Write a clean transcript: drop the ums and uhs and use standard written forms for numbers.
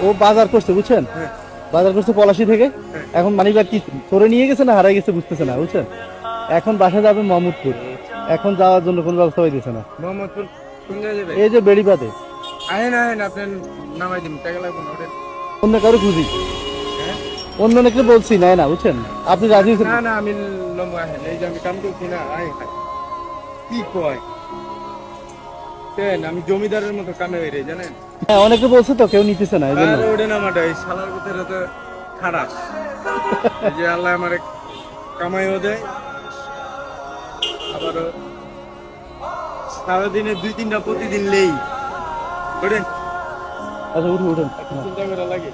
ও বাজার করছে বুঝছেন, বাজার করছে পলাশি থেকে। এখন মানিব্যাগ কি চোরে নিয়ে গেছে না হারাই গেছে বুঝতেছে না বুঝছেন। এখন বাসা যাবে মোহাম্মদপুর, এখন যাওয়ার জন্য কোনো ব্যবস্থা হইতেছে না। মোহাম্মদপুর কোন জায়গায় যাবে? এই যে বেড়িবাদে আহেন আপনার নামাই দিন, টাকা লাগবে না ওটা। অন্য কারো খুঁজি, অন্য অনেকে বলছি না না বুঝছেন। আপনি রাজি হয়েছেন? না না আমি লম্বা আহেন, এই যে আমি কাম করছি না আয় খাই কি কয় আমি জমিদারের মতো কামে বেরে জানেন। হ্যাঁ অনেকে বলছে তো, কেউ নিতেছে না এই জন্য। আর ওটা না মাটা এই শালার ভিতরে তো খারাপ, এই যে আল্লাহ আমারে কামাইও দেয়, আবার সারাদিনে 2-3টা প্রতিদিন লেই ওঠেন। আচ্ছা উঠুন উঠুন। চিন্তা করা লাগে।